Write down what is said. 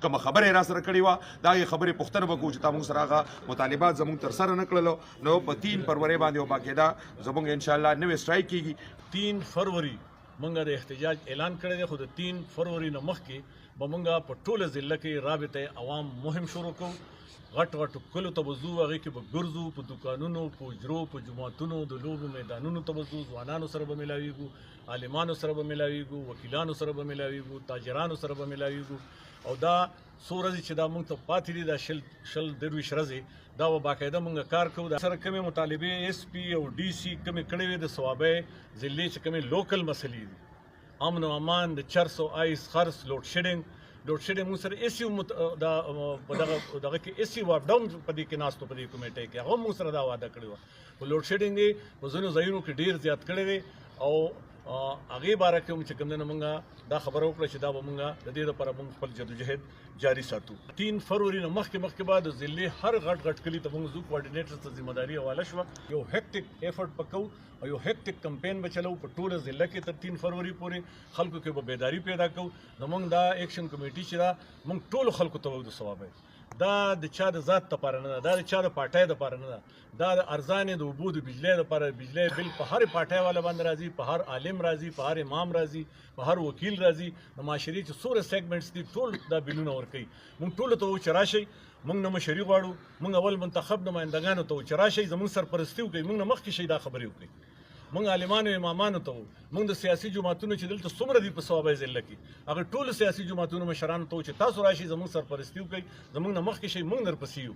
کوم خبره را سره کړې وه دا یې خبرې پوښتنه وکړو چې تا موږ سره هغه مطالبات زموږ تر سره نه کړلو نو په 3 فروری باندې یو باقاعده زموږ انشاءالله نوې سټرایک کیږي 3 فروری مونږ د احتجاج اعلان کړی دی خو د 3 فروری نه مخکې به مونږ په ټوله ضلع کې رابطه عوام مهم شروع کوو غټ غټ کلو ته به ځو هغې کې به ګرځو په دوکانونو په حجرو په جوماتونو د لوبو میدانونو ته به ځو ځوانانو سره به ملاویږو عالمانو سره به ملاویږو وکیلانو سره به ملاویږو تاجرانو سره به ملاویږو او دا څو ورځې چې دا مونږ ته پاتې دي دا شل درویشت ورځې دا به باقاعده مونږ کار کوو دا سره کومې مطالبې اس پی او ډي سي کومې کړې وې د صوابۍ ضلعې چې کومې لوکل مسلې دي امن و امان د چرس او آیس خرڅ لوډ شیډینګ موږ سره ایسي دغه کې ایسي واپ ډاون په دې کې ناستو په دې کمیټې کې هغه موږ سره دا وعده کړې وه په لوډ شیډینګ یې په ځینو ځایونو کې ډېر زیات کړی دی او هغې باره کې هم چې کوم دی نو مونږ دا خبره وکړه چې دا به مونږ د دې لپاره مونږ خپل جدوجهد جاري ساتو 3 فروری نه مخکې به د ضلعې هر غټ کلي ته مونږ ځو کوارډینیټر ته ذمهداري حواله شوه یو هیکټیک ایفرټ به کوو او یو هیکټیک کمپین به چلو په ټوله ضلع کې تر 3 فروری پورې خلکو کې به بیداري پیدا کوو نو مونږ دا ایکشن کمیټي چې دا مونږ ټولو خلکو ته وایو د صوابۍ دا د چا د ذات دپاره نه ده دا د چا د پارټۍ دپاره نه ده دا د ارزانې د اوبو د بجلۍ دپاره بجلۍ بل په هر پارټۍ والا باندې راځي په هر عالم راځي په هر امام راځي په هر وکیل راځي د معاشرې چې څومره سیګمنټس دي ټول دا بلونه ورکوي مونږ ټولو ته وایو چې راشئ مونږ نه مشري غواړو مونږ اول منتخب نمایندګانو ته وایو چې راشئ زموږ سرپرستي وکړئ مونږ نه مخکې شئ دا خبرې وکړئ مونږ عالمانو امامانو ته وایو مونږ د سیاسي جماعتونو چې دلته څومره دي په صوابۍ ضلع کې هغه ټولو سیاسي جماعتونو مشرانو ته وایو چې تاسو راشئ زموږ سرپرستي وکړئ زموږ نه مخکې شئ مونږ درپسې یو